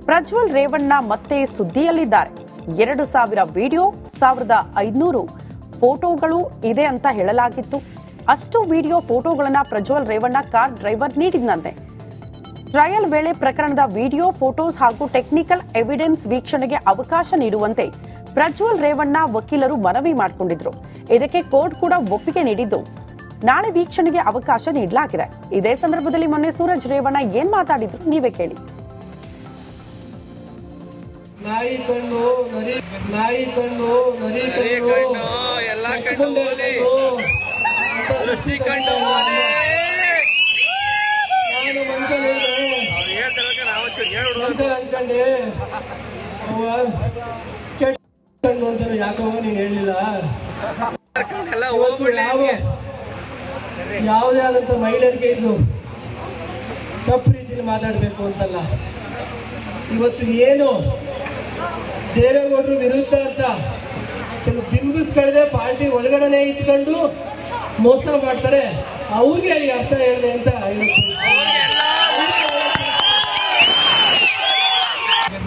ಪ್ರಜ್ವಲ್ ರೇವಣ್ಣ ಮತ್ತೆ ಸುದ್ದಿಯಲ್ಲಿದ್ದಾರೆ. 2000 ವಿಡಿಯೋ, 1500 ಫೋಟೋಗಳು ಇದೆ ಅಂತ ಹೇಳಲಾಗಿತ್ತು. ಅಷ್ಟು ವಿಡಿಯೋ ಫೋಟೋಗಳನ್ನ ಪ್ರಜ್ವಲ್ ರೇವಣ್ಣ ಕಾರ್ ಡ್ರೈವರ್ ನೀಡಿದಂತೆ. ಟ್ರಯಲ್ ವೇಳೆ ಪ್ರಕರಣದ ವಿಡಿಯೋ, ಫೋಟೋಸ್ ಹಾಗೂ ಟೆಕ್ನಿಕಲ್ ಎವಿಡೆನ್ಸ್ ವೀಕ್ಷಣೆಗೆ ಅವಕಾಶ ನೀಡುವಂತೆ ಪ್ರಜ್ವಲ್ ರೇವಣ್ಣ ವಕೀಲರು ಮನವಿ ಮಾಡಿಕೊಂಡಿದ್ರು. ಇದಕ್ಕೆ ಕೋರ್ಟ್ ಕೂಡ ಒಪ್ಪಿಗೆ ನೀಡಿದ್ದು ನಾಳೆ ವೀಕ್ಷಣೆಗೆ ಅವಕಾಶ ನೀಡಲಾಗಿದೆ. ಇದೇ ಸಂದರ್ಭದಲ್ಲಿ ಮೊನ್ನೆ ಸೂರಜ್ ರೇವಣ್ಣ ಏನ್ ಮಾತಾಡಿದ್ರು ನೀವೇ ಕೇಳಿ. ನಾಯಿ ಕಣ್ಣು ನರಿ ಕಣ್ಣು ಎಲ್ಲ ಕಣ್ಣು ದೃಷ್ಟಿ ಕಣ್ಣು ನಾನು ಮನುಷ್ಯ ಅನ್ಕೊಂಡೆ ಕಣ್ಣು ಅಂತ ಯಾಕೋ ನೀನು ಹೇಳಿಲ್ಲ. ಯಾವುದೇ ಆದಂತ ಮಹಿಳೆಯರಿಗೆ ಇದು ತಪ್ಪು ರೀತಿಯಲ್ಲಿ ಮಾತಾಡಬೇಕು ಅಂತಲ್ಲ. ಇವತ್ತು ಏನು ದೇವೇಗೌಡರು ವಿರುದ್ಧ ಅಂತ ಕೆಲವು ಬಿಂಬಿಸ್ಕೊಳ್ಳದೆ ಪಾರ್ಟಿ ಒಳಗಡೆ ಇಟ್ಕೊಂಡು ಮೋಸ ಮಾಡ್ತಾರೆ, ಅವ್ರಿಗೆ ಈ ಅರ್ಥ ಹೇಳಿದೆ ಅಂತ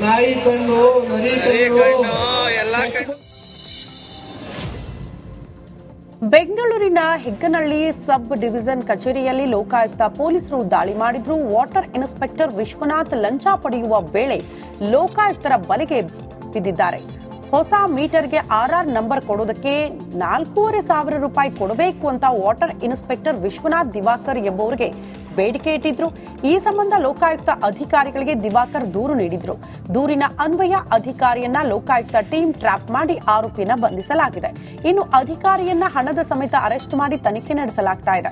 ನಾಯಿ ಕಣ್ಣು ನರಿ ಕಣ್ಣು ಎಲ್ಲ ಕಣ್ಣು. ಬೆಂಗಳೂರಿನ ಹೆಗ್ಗನಹಳ್ಳಿ ಸಬ್ ಡಿವಿಷನ್ ಕಚೇರಿಯಲ್ಲಿ ಲೋಕಾಯುಕ್ತ ಪೊಲೀಸರು ದಾಳಿ ಮಾಡಿದ್ರು. ವಾಟರ್ ಇನ್ಸ್ಪೆಕ್ಟರ್ ವಿಶ್ವನಾಥ್ ಲಂಚ ಪಡೆಯುವ ವೇಳೆ ಲೋಕಾಯುಕ್ತರ ಬಲೆಗೆ ಬಿದ್ದಿದ್ದಾರೆ. ಹೊಸ ಮೀಟರ್ಗೆ RR ನಂಬರ್ ಕೊಡೋದಕ್ಕೆ 4500 ರೂಪಾಯಿ ಕೊಡಬೇಕು ಅಂತ ವಾಟರ್ ಇನ್ಸ್ಪೆಕ್ಟರ್ ವಿಶ್ವನಾಥ್ ದಿವಾಕರ್ ಎಂಬುವರಿಗೆ ಬೇಡಿಕೆ ಇಟ್ಟಿದ್ರು. ಈ ಸಂಬಂಧ ಲೋಕಾಯುಕ್ತ ಅಧಿಕಾರಿಗಳಿಗೆ ದಿವಾಕರ್ ದೂರು ನೀಡಿದ್ರು. ದೂರಿನ ಅನ್ವಯ ಅಧಿಕಾರಿಯನ್ನ ಲೋಕಾಯುಕ್ತ ಟೀಮ್ ಟ್ರ್ಯಾಪ್ ಮಾಡಿ ಆರೋಪಿಯನ್ನ ಬಂಧಿಸಲಾಗಿದೆ. ಇನ್ನು ಅಧಿಕಾರಿಯನ್ನ ಹಣದ ಸಮೇತ ಅರೆಸ್ಟ್ ಮಾಡಿ ತನಿಖೆ ನಡೆಸಲಾಗ್ತಾ ಇದೆ.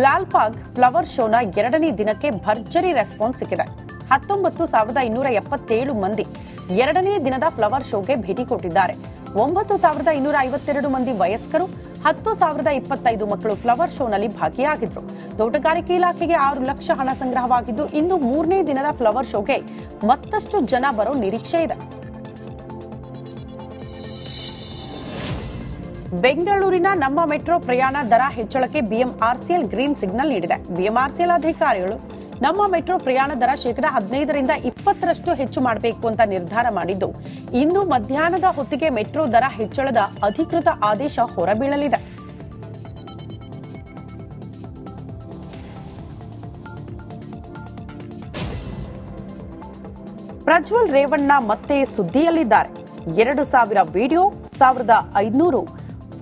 ಲಾಲ್ಬಾಗ್ ಫ್ಲವರ್ ಶೋನ 2ನೇ ದಿನಕ್ಕೆ ಭರ್ಜರಿ ರೆಸ್ಪಾನ್ಸ್ ಸಿಕ್ಕಿದೆ. 19,277 ಮಂದಿ 2ನೇ ದಿನದ ಫ್ಲವರ್ ಶೋಗೆ ಭೇಟಿ ಕೊಟ್ಟಿದ್ದಾರೆ. 9,252 ಮಂದಿ ವಯಸ್ಕರು, 10,025 ಮಕ್ಕಳು ಫ್ಲವರ್ ಶೋನಲ್ಲಿ ಭಾಗಿಯಾಗಿದ್ರು. ತೋಟಗಾರಿಕೆ ಇಲಾಖೆಗೆ 6 ಲಕ್ಷ ಹಣ ಸಂಗ್ರಹವಾಗಿದ್ದು, ಇಂದು 3ನೇ ದಿನದ ಫ್ಲವರ್ ಶೋಗೆ ಮತ್ತಷ್ಟು ಜನ ಬರೋ ನಿರೀಕ್ಷೆ ಇದೆ. ಬೆಂಗಳೂರಿನ ನಮ್ಮ ಮೆಟ್ರೋ ಪ್ರಯಾಣ ದರ ಹೆಚ್ಚಳಕ್ಕೆ BMRCL ಗ್ರೀನ್ ಸಿಗ್ನಲ್ ನೀಡಿದೆ. BMRCL ಅಧಿಕಾರಿಗಳು ನಮ್ಮ ಮೆಟ್ರೋ ಪ್ರಯಾಣ ದರ 15% 20% ಹೆಚ್ಚು ಮಾಡಬೇಕು ಅಂತ ನಿರ್ಧಾರ ಮಾಡಿದ್ದು, ಇಂದು ಮಧ್ಯಾಹ್ನದ ಹೊತ್ತಿಗೆ ಮೆಟ್ರೋ ದರ ಹೆಚ್ಚಳದ ಅಧಿಕೃತ ಆದೇಶ ಹೊರಬೀಳಲಿದೆ. ಪ್ರಜ್ವಲ್ ರೇವಣ್ಣ ಮತ್ತೆ ಸುದ್ದಿಯಲ್ಲಿದ್ದಾರೆ. 2000 ವಿಡಿಯೋ, 1500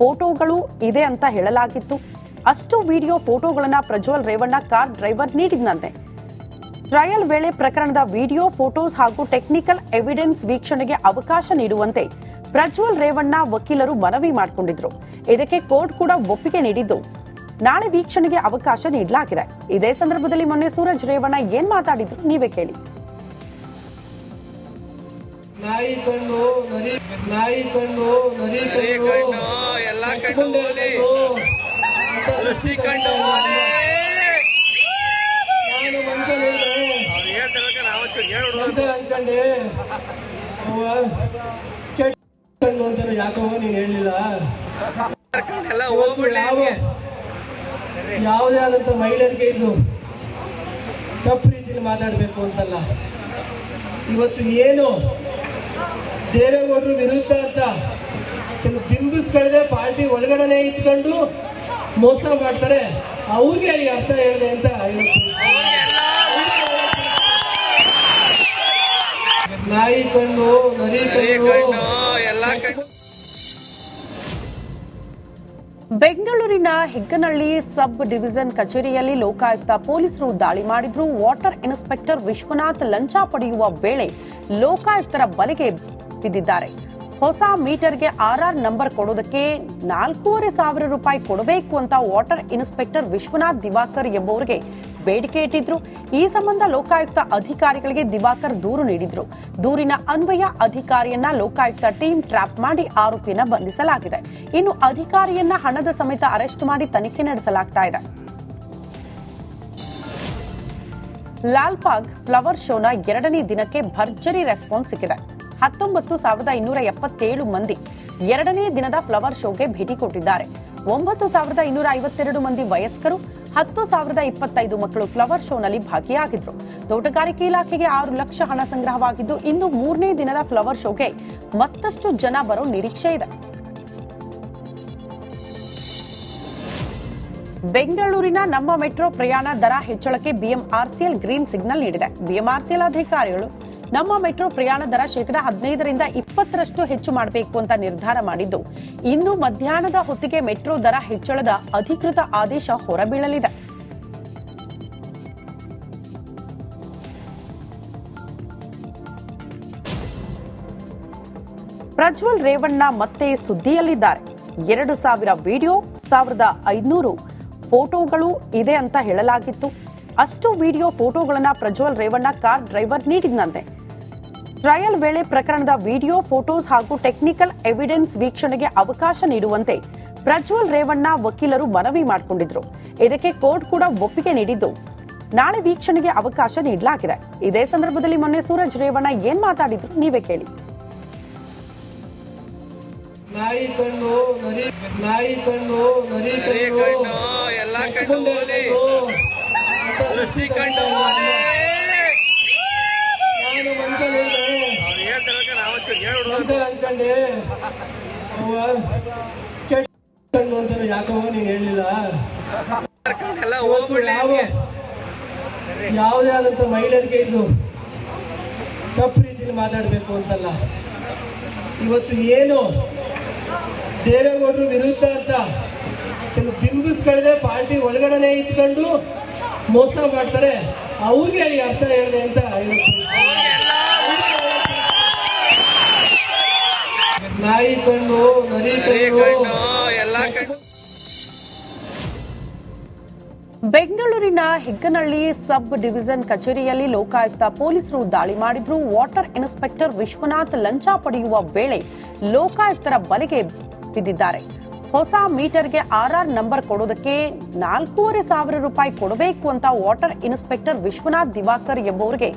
ಫೋಟೋಗಳು ಇದೆ ಅಂತ ಹೇಳಲಾಗಿತ್ತು. ಅಷ್ಟು ವಿಡಿಯೋ ಫೋಟೋಗಳನ್ನ ಪ್ರಜ್ವಲ್ ರೇವಣ್ಣ ಕಾರ್ ಡ್ರೈವರ್ ನೀಡಿದಂತೆ. ಟ್ರಯಲ್ ವೇಳೆ ಪ್ರಕರಣದ ವಿಡಿಯೋ, ಫೋಟೋಸ್ ಹಾಗೂ ಟೆಕ್ನಿಕಲ್ ಎವಿಡೆನ್ಸ್ ವೀಕ್ಷಣೆಗೆ ಅವಕಾಶ ನೀಡುವಂತೆ ಪ್ರಜ್ವಲ್ ರೇವಣ್ಣ ವಕೀಲರು ಮನವಿ ಮಾಡಿಕೊಂಡಿದ್ರು. ಇದಕ್ಕೆ ಕೋರ್ಟ್ ಕೂಡ ಒಪ್ಪಿಗೆ ನೀಡಿದ್ದು ನಾಳೆ ವೀಕ್ಷಣೆಗೆ ಅವಕಾಶ ನೀಡಲಾಗಿದೆ. ಇದೇ ಸಂದರ್ಭದಲ್ಲಿ ಮೊನ್ನೆ ಸೂರಜ್ ರೇವಣ್ಣ ಏನ್ ಮಾತಾಡಿದ್ರು ನೀವೇ ಕೇಳಿ. ನಾಯಿ ಕಣ್ಣು ನರಿ ಕಣ್ಣು ಎಲ್ಲ ಕಣ್ಣು ದೃಷ್ಟಿ ಕಣ್ಣು ನಾನು ಮನುಷ್ಯ ಅನ್ಕೊಂಡೆ ಕಣ್ಣು ಅಂತ ಯಾಕೋ ನೀನು ಹೇಳಿಲ್ಲ. ಯಾವುದೇ ಆದಂತ ಮಹಿಳೆಯರಿಗೆ ಇದು ತಪ್ಪು ರೀತಿಯಲ್ಲಿ ಮಾತಾಡಬೇಕು ಅಂತಲ್ಲ. ಇವತ್ತು ಏನು ದೇವೇಗೌಡರು ವಿರುದ್ಧ ಅಂತ ಕೆಲವು ಬಿಂಬಿಸ್ಕೊಳ್ಳದೆ ಪಾರ್ಟಿ ಒಳಗಡೆ ಇಟ್ಕೊಂಡು ಮೋಸ ಮಾಡ್ತಾರೆ, ಅವ್ರಿಗೆ ಈ ಅರ್ಥ ಹೇಳಿದೆ ಅಂತ ನಾಯಿ ಕಣ್ಣು ನರಿ ಕಣ್ಣು ಎಲ್ಲ ಕಣ್ಣು. ಬೆಂಗಳೂರಿನ ಹೆಗ್ಗನಹಳ್ಳಿ ಸಬ್ ಡಿವಿಷನ್ ಕಚೇರಿಯಲ್ಲಿ ಲೋಕಾಯುಕ್ತ ಪೊಲೀಸರು ದಾಳಿ ಮಾಡಿದ್ರು. ವಾಟರ್ ಇನ್ಸ್ಪೆಕ್ಟರ್ ವಿಶ್ವನಾಥ್ ಲಂಚ ಪಡೆಯುವ ವೇಳೆ ಲೋಕಾಯುಕ್ತರ ಬಲೆಗೆ ಬಿದ್ದಿದ್ದಾರೆ. ಹೊಸ ಮೀಟರ್ಗೆ RR ನಂಬರ್ ಕೊಡೋದಕ್ಕೆ 4500 ರೂಪಾಯಿ ಕೊಡಬೇಕು ಅಂತ ವಾಟರ್ ಇನ್ಸ್ಪೆಕ್ಟರ್ ವಿಶ್ವನಾಥ್ ದಿವಾಕರ್ ಎಂಬುವರಿಗೆ ಬೇಡಿಕೆ ಇಟ್ಟಿದ್ರು. ಈ ಸಂಬಂಧ ಲೋಕಾಯುಕ್ತ ಅಧಿಕಾರಿಗಳಿಗೆ ದಿವಾಕರ್ ದೂರು ನೀಡಿದ್ರು. ದೂರಿನ ಅನ್ವಯ ಅಧಿಕಾರಿಯನ್ನ ಲೋಕಾಯುಕ್ತ ಟೀಮ್ ಟ್ರ್ಯಾಪ್ ಮಾಡಿ ಆರೋಪಿಯನ್ನ ಬಂಧಿಸಲಾಗಿದೆ. ಇನ್ನು ಅಧಿಕಾರಿಯನ್ನ ಹಣದ ಸಮೇತ ಅರೆಸ್ಟ್ ಮಾಡಿ ತನಿಖೆ ನಡೆಸಲಾಗ್ತಾ ಇದೆ. ಲಾಲ್ಬಾಗ್ ಫ್ಲವರ್ ಶೋನ 2ನೇ ದಿನಕ್ಕೆ ಭರ್ಜರಿ ರೆಸ್ಪಾನ್ಸ್ ಸಿಕ್ಕಿದೆ. 19,277 ಮಂದಿ 2ನೇ ದಿನದ ಫ್ಲವರ್ ಶೋಗೆ ಭೇಟಿ ಕೊಟ್ಟಿದ್ದಾರೆ. 9,252 ಮಂದಿ ವಯಸ್ಕರು, 10,025 ಮಕ್ಕಳು ಫ್ಲವರ್ ಶೋನಲ್ಲಿ ಭಾಗಿಯಾಗಿದ್ರು. ತೋಟಗಾರಿಕೆ ಇಲಾಖೆಗೆ 6 ಲಕ್ಷ ಹಣ ಸಂಗ್ರಹವಾಗಿದ್ದು, ಇಂದು 3ನೇ ದಿನದ ಫ್ಲವರ್ ಶೋಗೆ ಮತ್ತಷ್ಟು ಜನ ಬರೋ ನಿರೀಕ್ಷೆ ಇದೆ. ಬೆಂಗಳೂರಿನ ನಮ್ಮ ಮೆಟ್ರೋ ಪ್ರಯಾಣ ದರ ಹೆಚ್ಚಳಕ್ಕೆ ಬಿಎಂಆರ್ಸಿಎಲ್ ಗ್ರೀನ್ ಸಿಗ್ನಲ್ ನೀಡಿದೆ. ಬಿಎಂಆರ್ಸಿಎಲ್ ಅಧಿಕಾರಿಗಳು ನಮ್ಮ ಮೆಟ್ರೋ ಪ್ರಯಾಣ ದರ 15% 20% ಹೆಚ್ಚು ಮಾಡಬೇಕು ಅಂತ ನಿರ್ಧಾರ ಮಾಡಿದ್ದು, ಇಂದು ಮಧ್ಯಾಹ್ನದ ಹೊತ್ತಿಗೆ ಮೆಟ್ರೋ ದರ ಹೆಚ್ಚಳದ ಅಧಿಕೃತ ಆದೇಶ ಹೊರಬೀಳಲಿದೆ. ಪ್ರಜ್ವಲ್ ರೇವಣ್ಣ ಮತ್ತೆ ಸುದ್ದಿಯಲ್ಲಿದ್ದಾರೆ. 2,000 ವಿಡಿಯೋ, 1,500 ಫೋಟೋಗಳು ಇದೆ ಅಂತ ಹೇಳಲಾಗಿತ್ತು. ಅಷ್ಟು ವಿಡಿಯೋ ಫೋಟೋಗಳನ್ನ ಪ್ರಜ್ವಲ್ ರೇವಣ್ಣ ಕಾರ್ ಡ್ರೈವರ್ ನೀಡಿದ್ನಂತೆ. ಟ್ರಯಲ್ ವೇಳೆ ಪ್ರಕರಣದ ವಿಡಿಯೋ, ಫೋಟೋಸ್ ಹಾಗೂ ಟೆಕ್ನಿಕಲ್ ಎವಿಡೆನ್ಸ್ ವೀಕ್ಷಣೆಗೆ ಅವಕಾಶ ನೀಡುವಂತೆ ಪ್ರಜ್ವಲ್ ರೇವಣ್ಣ ವಕೀಲರು ಮನವಿ ಮಾಡಿಕೊಂಡಿದ್ರು. ಇದಕ್ಕೆ ಕೋರ್ಟ್ ಕೂಡ ಒಪ್ಪಿಗೆ ನೀಡಿದ್ದು, ನಾಳೆ ವೀಕ್ಷಣೆಗೆ ಅವಕಾಶ ನೀಡಲಾಗಿದೆ. ಇದೇ ಸಂದರ್ಭದಲ್ಲಿ ಮೊನ್ನೆ ಸೂರಜ್ ರೇವಣ್ಣ ಏನ್ ಮಾತಾಡಿದ್ರು ನೀವೇ ಕೇಳಿ. ನಾಯಿ ಕಣ್ಣು ನರಿ ಕಣ್ಣು ಎಲ್ಲ ಕಣ್ಣು ದೃಷ್ಟಿ ಕಣ್ಣು ನಾನು ಮನ್ಸಲ್ಲಿ ಅನ್ಕೊಂಡೆ ಕಣ್ಣು ಅಂತ ಯಾಕೋ ನೀನು ಹೇಳಲಿಲ್ಲ. ಯಾವುದೇ ಆದಂತ ಮಹಿಳೆಯರಿಗೆ ಇದು ತಪ್ಪು ರೀತಿಯಲ್ಲಿ ಮಾತಾಡಬೇಕು ಅಂತಲ್ಲ. ಇವತ್ತು ಏನು ದೇವೇಗೌಡರು ವಿರುದ್ಧ ಅಂತ ಕೆಲವು ಬಿಂಬಿಸ್ಕೊಳ್ಳದೆ ಪಾರ್ಟಿ ಒಳಗಡೆ ಇತ್ಕೊಂಡು ಮೋಸ ಮಾಡ್ತಾರೆ, ಅವ್ರಿಗೆ ಈ ಅರ್ಥ ಹೇಳಿದೆ ಅಂತ ನಾಯಿ ಕಣ್ಣು ನರಿ ಕಣ್ಣು ಎಲ್ಲ ಕಣ್ಣು. ಬೆಂಗಳೂರಿನ ಹೆಗ್ಗನಹಳ್ಳಿ ಸಬ್ ಡಿವಿಷನ್ ಕಚೇರಿಯಲ್ಲಿ ಲೋಕಾಯುಕ್ತ ಪೊಲೀಸರು ದಾಳಿ ಮಾಡಿದ್ರು. ವಾಟರ್ ಇನ್ಸ್ಪೆಕ್ಟರ್ ವಿಶ್ವನಾಥ್ ಲಂಚ ಪಡೆಯುವ ವೇಳೆ ಲೋಕಾಯುಕ್ತರ ಬಲೆಗೆ ಬಿದ್ದಿದ್ದಾರೆ. ಹೊಸ ಮೀಟರ್ಗೆ ಆರ್ಆರ್ ನಂಬರ್ ಕೊಡೋದಕ್ಕೆ 4,500 ರೂಪಾಯಿ ಕೊಡಬೇಕು ಅಂತ ವಾಟರ್ ಇನ್ಸ್ಪೆಕ್ಟರ್ ವಿಶ್ವನಾಥ್ ದಿವಾಕರ್ ಎಂಬುವರಿಗೆ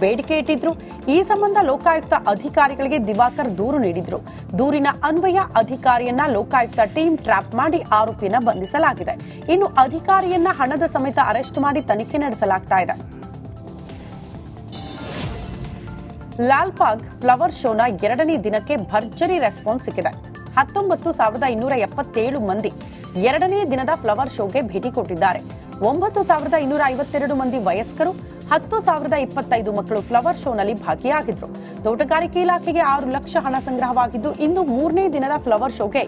ಬೇಡಿಕೆ ಇಟ್ಟಿದ್ರು. ಈ ಸಂಬಂಧ ಲೋಕಾಯುಕ್ತ ಅಧಿಕಾರಿಗಳಿಗೆ ದಿವಾಕರ್ ದೂರು ನೀಡಿದ್ರು. ದೂರಿನ ಅನ್ವಯ ಅಧಿಕಾರಿಯನ್ನ ಲೋಕಾಯುಕ್ತ ಟೀಮ್ ಟ್ರ್ಯಾಪ್ ಮಾಡಿ ಆರೋಪಿಯನ್ನ ಬಂಧಿಸಲಾಗಿದೆ. ಇನ್ನು ಅಧಿಕಾರಿಯನ್ನ ಹಣದ ಸಮೇತ ಅರೆಸ್ಟ್ ಮಾಡಿ ತನಿಖೆ ನಡೆಸಲಾಗ್ತಾ ಇದೆ. ಲಾಲ್ಬಾಗ್ ಫ್ಲವರ್ ಶೋನ 2ನೇ ದಿನಕ್ಕೆ ಭರ್ಜರಿ ರೆಸ್ಪಾನ್ಸ್ ಸಿಕ್ಕಿದೆ. 19,277 ಮಂದಿ 2ನೇ ದಿನದ ಫ್ಲವರ್ ಶೋಗೆ ಭೇಟಿ ಕೊಟ್ಟಿದ್ದಾರೆ. 9,252 ಮಂದಿ ವಯಸ್ಕರು, 10,025 ಮಕ್ಕಳು ಫ್ಲವರ್ ಶೋನಲ್ಲಿ ಭಾಗಿಯಾಗಿದ್ರು. ತೋಟಗಾರಿಕೆ ಇಲಾಖೆಗೆ 6 ಲಕ್ಷ ಹಣ ಸಂಗ್ರಹವಾಗಿದ್ದು, ಇಂದು 3ನೇ ದಿನದ ಫ್ಲವರ್ ಶೋಗೆ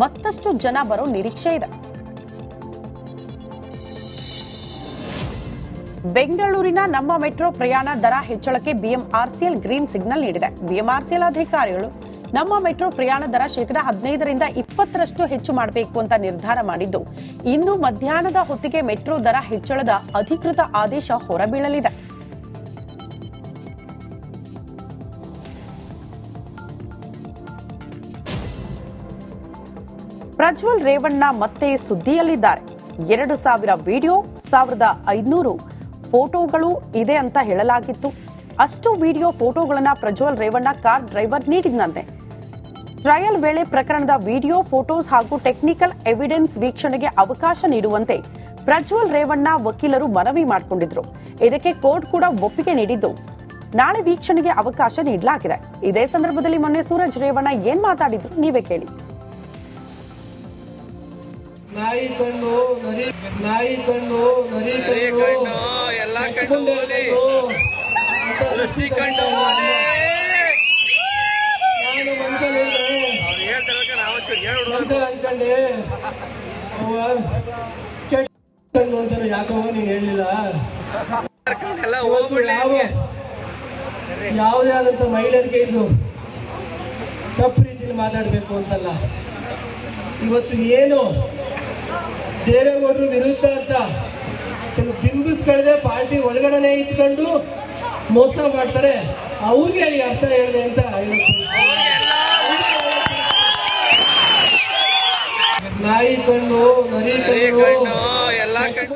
ಮತ್ತಷ್ಟು ಜನ ಬರೋ ನಿರೀಕ್ಷೆ ಇದೆ. ಬೆಂಗಳೂರಿನ ನಮ್ಮ ಮೆಟ್ರೋ ಪ್ರಯಾಣ ದರ ಹೆಚ್ಚಳಕ್ಕೆ ಬಿಎಂಆರ್ಸಿಎಲ್ ಗ್ರೀನ್ ಸಿಗ್ನಲ್ ನೀಡಿದೆ. ಬಿಎಂಆರ್ಸಿಎಲ್ ಅಧಿಕಾರಿಗಳು ನಮ್ಮ ಮೆಟ್ರೋ ಪ್ರಯಾಣ ದರ 15% 20% ಹೆಚ್ಚು ಮಾಡಬೇಕು ಅಂತ ನಿರ್ಧಾರ ಮಾಡಿದ್ದು, ಇಂದು ಮಧ್ಯಾಹ್ನದ ಹೊತ್ತಿಗೆ ಮೆಟ್ರೋ ದರ ಹೆಚ್ಚಳದ ಅಧಿಕೃತ ಆದೇಶ ಹೊರಬೀಳಲಿದೆ. ಪ್ರಜ್ವಲ್ ರೇವಣ್ಣ ಮತ್ತೆ ಸುದ್ದಿಯಲ್ಲಿದ್ದಾರೆ. 2,000 ವಿಡಿಯೋ, 1,500 ಫೋಟೋಗಳು ಇದೆ ಅಂತ ಹೇಳಲಾಗಿತ್ತು. ಅಷ್ಟು ವಿಡಿಯೋ ಫೋಟೋಗಳನ್ನ ಪ್ರಜ್ವಲ್ ರೇವಣ್ಣ ಕಾರ್ ಡ್ರೈವರ್ ನೀಡಿದ್ನಂತೆ. ಟ್ರಯಲ್ ವೇಳೆ ಪ್ರಕರಣದ ವಿಡಿಯೋ, ಫೋಟೋಸ್ ಹಾಗೂ ಟೆಕ್ನಿಕಲ್ ಎವಿಡೆನ್ಸ್ ವೀಕ್ಷಣೆಗೆ ಅವಕಾಶ ನೀಡುವಂತೆ ಪ್ರಜ್ವಲ್ ರೇವಣ್ಣ ವಕೀಲರು ಮನವಿ ಮಾಡಿಕೊಂಡಿದ್ರು. ಇದಕ್ಕೆ ಕೋರ್ಟ್ ಕೂಡ ಒಪ್ಪಿಗೆ ನೀಡಿದ್ದು, ನಾಳೆ ವೀಕ್ಷಣೆಗೆ ಅವಕಾಶ ನೀಡಲಾಗಿದೆ. ಇದೇ ಸಂದರ್ಭದಲ್ಲಿ ಮೊನ್ನೆ ಸೂರಜ್ ರೇವಣ್ಣ ಏನ್ ಮಾತಾಡಿದ್ರು ನೀವೇ ಕೇಳಿ. ನಾಯಿ ಕಣ್ಣು ಎಲ್ಲ ಕಣ್ಣು ದೃಷ್ಟಿ ಕಣ್ಣು ನಾನು ಮನ್ಸಲ್ಲಿ ಅನ್ಕೊಂಡೆ ಕಣ್ಣು ಅಂತ ಯಾಕೋ ನೀನು ಹೇಳಲಿಲ್ಲ. ಯಾವುದೇ ಆದಂತ ಮಹಿಳೆಯರಿಗೆ ಇದು ತಪ್ಪು ರೀತಿಯಲ್ಲಿ ಮಾತಾಡಬೇಕು ಅಂತಲ್ಲ. ಇವತ್ತು ಏನು ದೇವೇಗೌಡರು ವಿರುದ್ಧ ಅಂತ ಕೆಲವು ಬಿಂಬಿಸ್ಕೊಳ್ಳದೆ ಪಾರ್ಟಿ ಒಳಗಡೆ ಇತ್ಕೊಂಡು ಮೋಸ ಮಾಡ್ತಾರೆ, ಅವ್ರಿಗೆ ಈ ಅರ್ಥ ಹೇಳಿದೆ ಅಂತ ನಾಯಿ ಕಣ್ಣು ನರಿ ಕಣ್ಣು ಎಲ್ಲ ಕಣ್ಣು.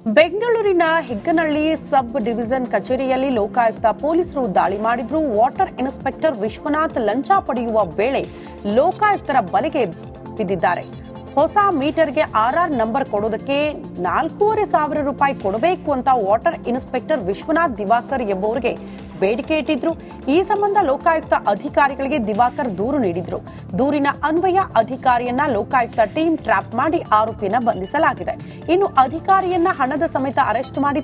ಬೆಂಗಳೂರಿನ ಹೆಗ್ಗನಹಳ್ಳಿ ಸಬ್ ಡಿವಿಷನ್ ಕಚೇರಿಯಲ್ಲಿ ಲೋಕಾಯುಕ್ತ ಪೊಲೀಸರು ದಾಳಿ ಮಾಡಿದ್ರು. ವಾಟರ್ ಇನ್ಸ್ಪೆಕ್ಟರ್ ವಿಶ್ವನಾಥ್ ಲಂಚ ಪಡೆಯುವ ವೇಳೆ ಲೋಕಾಯುಕ್ತರ ಬಲೆಗೆ ಬಿದ್ದಿದ್ದಾರೆ. ಹೊಸ ಮೀಟರ್ಗೆ ಆರ್ಆರ್ ನಂಬರ್ ಕೊಡೋದಕ್ಕೆ 4,500 ರೂಪಾಯಿ ಕೊಡಬೇಕು ಅಂತ ವಾಟರ್ ಇನ್ಸ್ಪೆಕ್ಟರ್ ವಿಶ್ವನಾಥ್ ದಿವಾಕರ್ ಎಂಬುವರಿಗೆ ಬೇಡಿಕೆ ಇಟ್ಟಿದ್ರು. ಈ ಸಂಬಂಧ ಲೋಕಾಯುಕ್ತ ಅಧಿಕಾರಿಗಳಿಗೆ ದಿವಾಕರ್ ದೂರು ನೀಡಿದ್ರು. ದೂರಿನ ಅನ್ವಯ ಅಧಿಕಾರಿಯನ್ನ ಲೋಕಾಯುಕ್ತ ಟೀಮ್ ಟ್ರ್ಯಾಪ್ ಮಾಡಿ ಆರೋಪಿಯನ್ನ ಬಂಧಿಸಲಾಗಿದೆ. ಇನ್ನು ಅಧಿಕಾರಿಯನ್ನ ಹಣದ ಸಮೇತ ಅರೆಸ್ಟ್ ಮಾಡಿ